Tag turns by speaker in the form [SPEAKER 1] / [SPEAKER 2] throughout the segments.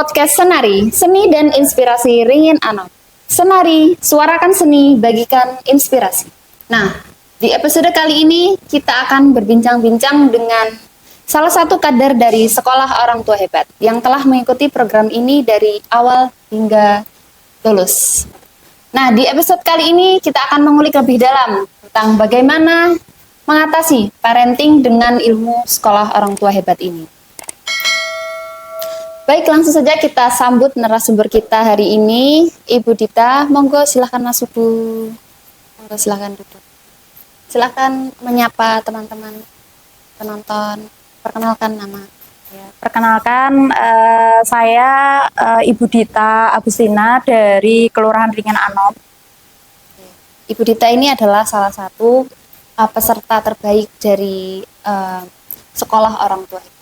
[SPEAKER 1] podcast Senari, Seni dan Inspirasi Ringin Anom. Senari, suarakan seni, bagikan inspirasi. Nah, di episode kali ini kita akan berbincang-bincang dengan salah satu kader dari Sekolah Orang Tua Hebat yang telah mengikuti program ini dari awal hingga lulus. Nah, di episode kali ini kita akan mengulik lebih dalam tentang bagaimana mengatasi parenting dengan ilmu Sekolah Orang Tua Hebat ini. Baik, langsung saja kita sambut narasumber kita hari ini, Ibu Dita. Monggo silahkan masuk, Bu. Monggo silahkan duduk. Silahkan menyapa teman-teman penonton. Perkenalkan nama.
[SPEAKER 2] Ya, perkenalkan, saya Ibu Dita Agustina dari Kelurahan Ringin Anom.
[SPEAKER 1] Ibu Dita ini adalah salah satu peserta terbaik dari Sekolah Orang Tua Hebat.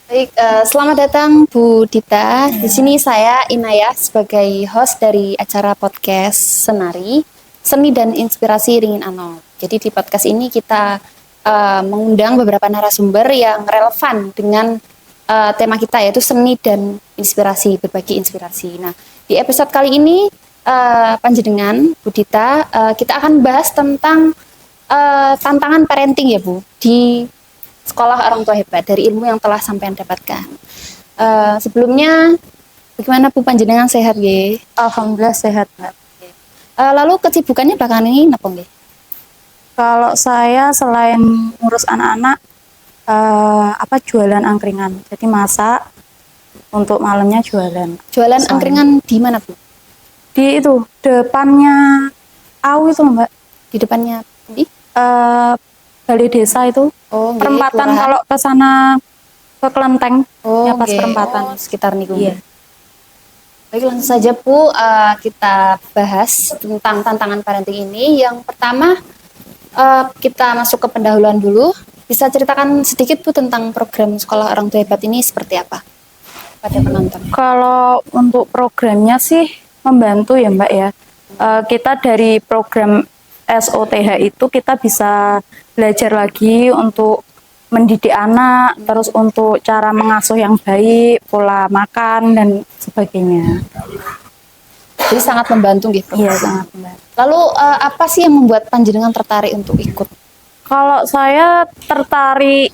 [SPEAKER 1] Baik, selamat datang Bu Dita. Di sini saya Inaya sebagai host dari acara podcast Senari, Seni dan Inspirasi Ringin Anom. Jadi di podcast ini kita mengundang beberapa narasumber yang relevan dengan tema kita, yaitu seni dan inspirasi, berbagi inspirasi. Nah, di episode kali ini panjenengan Bu Dita, kita akan bahas tentang tantangan parenting ya Bu di Sekolah Orang Tua Hebat dari ilmu yang telah sampean dapatkan. Sebelumnya bagaimana Bu, panjenengan sehat nggih?
[SPEAKER 2] Alhamdulillah sehat, Mbak.
[SPEAKER 1] Lalu kesibukannya belakangan ini napa nggih?
[SPEAKER 2] Kalau saya selain ngurus anak-anak, jualan angkringan. Jadi masak, untuk malamnya jualan.
[SPEAKER 1] Jualan angkringan di mana Bu?
[SPEAKER 2] Di itu depannya AU itu, Mbak.
[SPEAKER 1] Di depannya di?
[SPEAKER 2] Balai desa itu.
[SPEAKER 1] Oh,
[SPEAKER 2] perempatan kalau ke sana ke Kelenteng.
[SPEAKER 1] Oh,
[SPEAKER 2] ya pas perempatan.
[SPEAKER 1] Sekitar niku.
[SPEAKER 2] Iya.
[SPEAKER 1] Baik, langsung saja Bu, kita bahas tentang tantangan parenting ini. Yang pertama, kita masuk ke pendahuluan dulu. Bisa ceritakan sedikit Bu tentang program Sekolah Orang Tua Hebat ini seperti apa pada penonton?
[SPEAKER 2] Kalau untuk programnya sih membantu ya Mbak ya. Kita dari program SOTH itu kita bisa belajar lagi untuk mendidik anak, terus untuk cara mengasuh yang baik, pola makan dan sebagainya.
[SPEAKER 1] Jadi sangat membantu gitu.
[SPEAKER 2] Iya, sangat membantu.
[SPEAKER 1] Lalu apa sih yang membuat panjenengan tertarik untuk ikut?
[SPEAKER 2] Kalau saya tertarik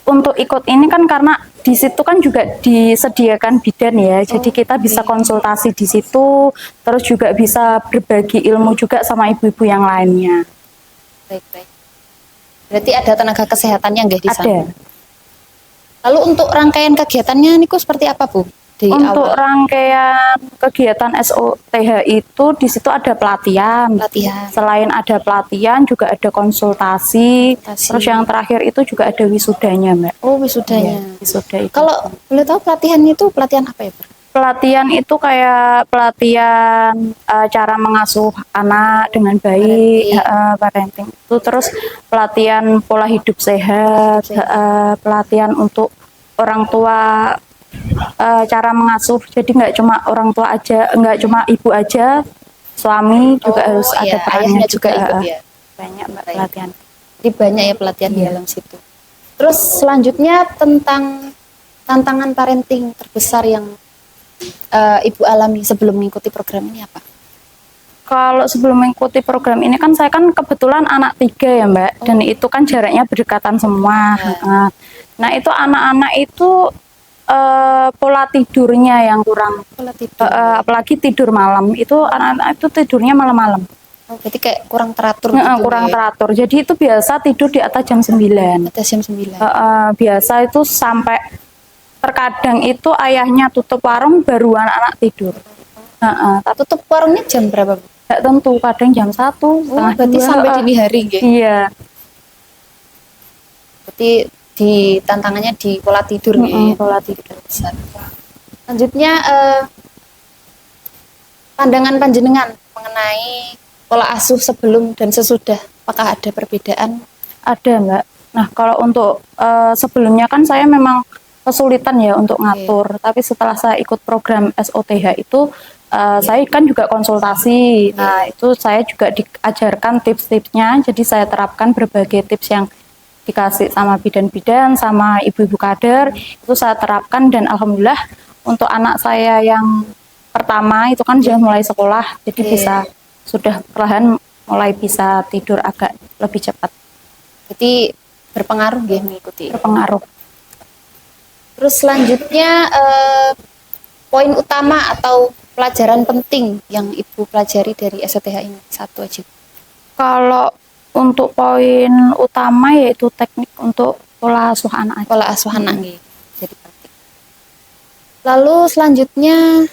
[SPEAKER 2] untuk ikut ini kan karena di situ kan juga disediakan bidan ya, jadi kita bisa konsultasi di situ, terus juga bisa berbagi ilmu juga sama ibu-ibu yang lainnya.
[SPEAKER 1] Baik. Berarti ada tenaga kesehatannya nggak di sana?
[SPEAKER 2] Ada.
[SPEAKER 1] Lalu untuk rangkaian kegiatannya niku seperti apa Bu?
[SPEAKER 2] Untuk rangkaian kegiatan SOTH itu di situ ada pelatihan. Selain ada pelatihan juga ada konsultasi. Terus yang terakhir itu juga ada wisudanya, Mbak.
[SPEAKER 1] Oh, wisudanya.
[SPEAKER 2] Ya, wisuda itu.
[SPEAKER 1] Kalau boleh tahu pelatihan itu pelatihan apa ya, Bu?
[SPEAKER 2] Pelatihan itu kayak pelatihan cara mengasuh anak dengan baik, parenting itu, terus pelatihan pola hidup sehat, pelatihan untuk orang tua, cara mengasuh. Jadi nggak cuma orang tua aja, nggak cuma ibu aja, suami juga harus ada perannya juga.
[SPEAKER 1] Ikut, ya.
[SPEAKER 2] Banyak Mbak pelatihan.
[SPEAKER 1] Jadi banyak ya pelatihan di dalam situ. Terus selanjutnya tentang tantangan parenting terbesar yang Ibu alami sebelum mengikuti program ini apa?
[SPEAKER 2] Kalau sebelum mengikuti program ini kan saya kan kebetulan anak 3 ya Mbak, dan itu kan jaraknya berdekatan semua. Nah itu anak-anak itu pola tidurnya yang kurang, apalagi tidur malam, itu anak-anak itu tidurnya malam-malam.
[SPEAKER 1] Oh, berarti kayak kurang teratur
[SPEAKER 2] gitu kurang teratur, jadi itu biasa tidur di atas jam 9.
[SPEAKER 1] Atas jam 9.
[SPEAKER 2] Biasa itu sampai terkadang itu ayahnya tutup warung baru anak-anak tidur.
[SPEAKER 1] Tutup warungnya jam berapa Bu?
[SPEAKER 2] Nggak tentu, kadang jam 1.
[SPEAKER 1] Berarti sampai dini hari gitu?
[SPEAKER 2] Iya.
[SPEAKER 1] Berarti di tantangannya di pola tidur nih.
[SPEAKER 2] Pola tidur.
[SPEAKER 1] Selanjutnya pandangan panjenengan mengenai pola asuh sebelum dan sesudah, apakah ada perbedaan?
[SPEAKER 2] Ada Mbak. Nah kalau untuk sebelumnya kan saya memang kesulitan ya untuk ngatur, tapi setelah saya ikut program SOTH itu saya kan juga konsultasi. Nah itu saya juga diajarkan tips-tipsnya, jadi saya terapkan berbagai tips yang dikasih sama bidan-bidan, sama ibu-ibu kader, itu saya terapkan dan alhamdulillah untuk anak saya yang pertama itu kan sudah mulai sekolah, jadi bisa sudah perlahan mulai bisa tidur agak lebih cepat.
[SPEAKER 1] Jadi berpengaruh ya mengikuti.
[SPEAKER 2] Berpengaruh.
[SPEAKER 1] Terus selanjutnya poin utama atau pelajaran penting yang Ibu pelajari dari STH ini satu aja.
[SPEAKER 2] Kalau untuk poin utama yaitu teknik untuk pola asuh anak.
[SPEAKER 1] Pola asuh anak nggih. Jadi penting. Lalu selanjutnya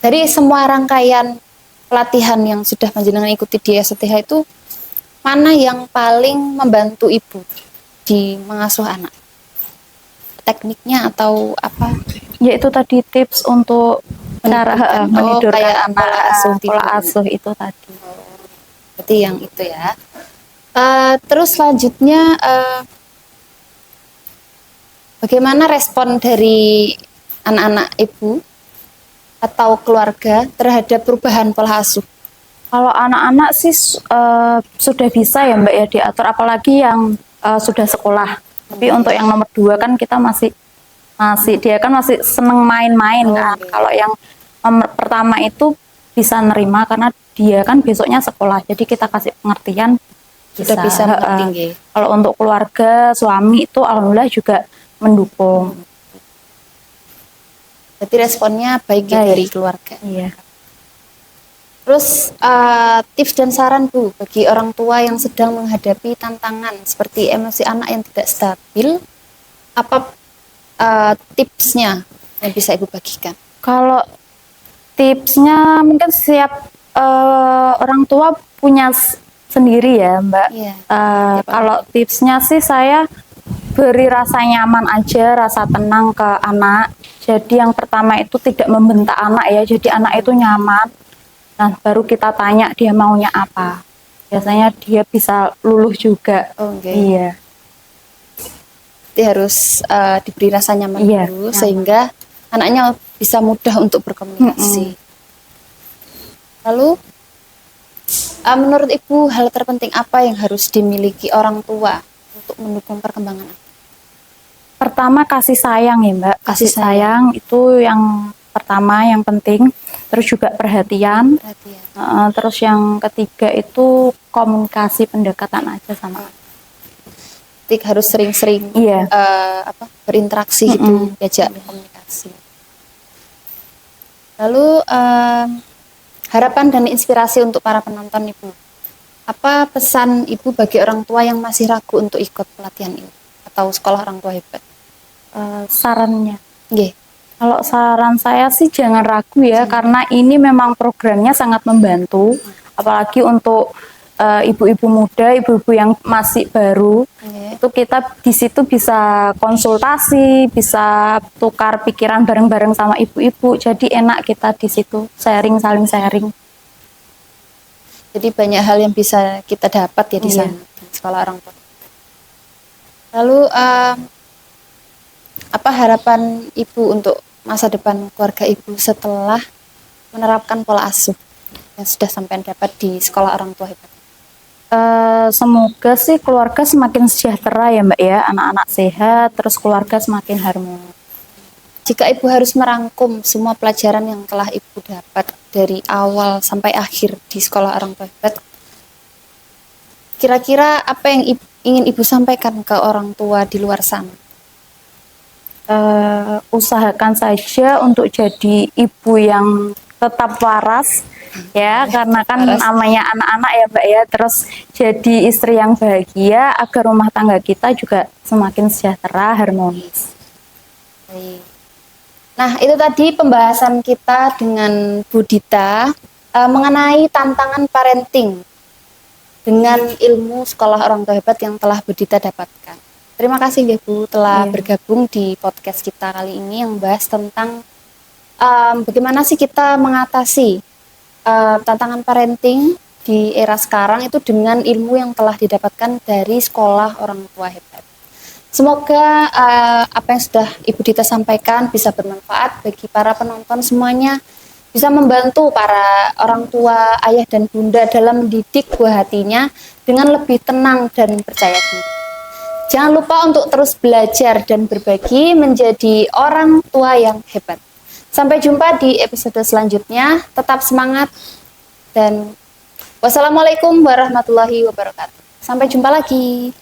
[SPEAKER 1] dari semua rangkaian pelatihan yang sudah panjenengan ikuti di STH itu mana yang paling membantu Ibu di mengasuh anak? Tekniknya atau apa?
[SPEAKER 2] Yaitu tadi tips untuk cara menidurkan
[SPEAKER 1] kayak
[SPEAKER 2] anak, pola asuh itu tadi.
[SPEAKER 1] Berarti yang itu ya. Terus selanjutnya bagaimana respon dari anak-anak Ibu atau keluarga terhadap perubahan pola asuh?
[SPEAKER 2] Kalau anak-anak sih sudah bisa ya Mbak ya diatur, apalagi yang sudah sekolah. Tapi untuk yang nomor 2 kan kita masih dia kan masih seneng main-main kan. Kalau yang nomor pertama itu bisa nerima karena dia kan besoknya sekolah. Jadi kita kasih pengertian
[SPEAKER 1] Sudah bisa mengerti.
[SPEAKER 2] Kalau untuk keluarga, suami itu alhamdulillah juga mendukung.
[SPEAKER 1] Jadi responnya baik ya dari keluarga.
[SPEAKER 2] Iya.
[SPEAKER 1] Terus tips dan saran Bu bagi orang tua yang sedang menghadapi tantangan seperti emosi anak yang tidak stabil, apa tipsnya yang bisa Ibu bagikan?
[SPEAKER 2] Kalau tipsnya mungkin setiap orang tua punya sendiri ya Mbak.
[SPEAKER 1] Iya.
[SPEAKER 2] Kalau tipsnya sih saya beri rasa nyaman aja, rasa tenang ke anak. Jadi yang pertama itu tidak membentak anak ya, jadi anak itu nyaman. Nah baru kita tanya dia maunya apa. Biasanya dia bisa luluh juga. Iya.
[SPEAKER 1] Jadi harus diberi rasa nyaman dulu sehingga anaknya bisa mudah untuk berkomunikasi. Lalu menurut Ibu hal terpenting apa yang harus dimiliki orang tua untuk mendukung perkembangan anak?
[SPEAKER 2] Pertama kasih sayang ya Mbak. Kasih sayang itu yang pertama yang penting. Terus juga perhatian. Terus yang ketiga itu komunikasi, pendekatan aja sama anak.
[SPEAKER 1] Harus sering-sering berinteraksi gitu, diajak komunikasi. Lalu harapan dan inspirasi untuk para penonton Ibu. Apa pesan Ibu bagi orang tua yang masih ragu untuk ikut pelatihan ini atau sekolah orang tua hebat?
[SPEAKER 2] Sarannya?
[SPEAKER 1] Nggih.
[SPEAKER 2] Kalau saran saya sih jangan ragu ya, karena ini memang programnya sangat membantu, apalagi untuk ibu-ibu muda, ibu-ibu yang masih baru. Itu kita di situ bisa konsultasi, bisa tukar pikiran bareng-bareng sama ibu-ibu. Jadi enak kita di situ saling sharing.
[SPEAKER 1] Jadi banyak hal yang bisa kita dapat ya di sana, di sekolah orang tua. Lalu apa harapan Ibu untuk masa depan keluarga Ibu setelah menerapkan pola asuh yang sudah sampai dapat di sekolah orang tua hebat?
[SPEAKER 2] Semoga sih keluarga semakin sejahtera ya Mbak ya, anak-anak sehat, terus keluarga semakin harmonis.
[SPEAKER 1] Jika Ibu harus merangkum semua pelajaran yang telah Ibu dapat dari awal sampai akhir di sekolah orang tua hebat, kira-kira apa yang ingin Ibu sampaikan ke orang tua di luar sana?
[SPEAKER 2] Usahakan saja untuk jadi ibu yang tetap waras ya, karena kan namanya anak-anak ya Mbak ya, terus jadi istri yang bahagia agar rumah tangga kita juga semakin sejahtera, harmonis.
[SPEAKER 1] Nah itu tadi pembahasan kita dengan Bu Dita mengenai tantangan parenting dengan ilmu sekolah orang tua hebat yang telah Bu Dita dapatkan. Terima kasih ya Bu telah bergabung di podcast kita kali ini yang bahas tentang bagaimana sih kita mengatasi tantangan parenting di era sekarang itu dengan ilmu yang telah didapatkan dari sekolah orang tua hebat. Semoga apa yang sudah Ibu Dita sampaikan bisa bermanfaat bagi para penonton semuanya bisa membantu para orang tua, ayah dan bunda dalam mendidik buah hatinya dengan lebih tenang dan percaya diri. Jangan lupa untuk terus belajar dan berbagi menjadi orang tua yang hebat. Sampai jumpa di episode selanjutnya. Tetap semangat dan wassalamualaikum warahmatullahi wabarakatuh. Sampai jumpa lagi.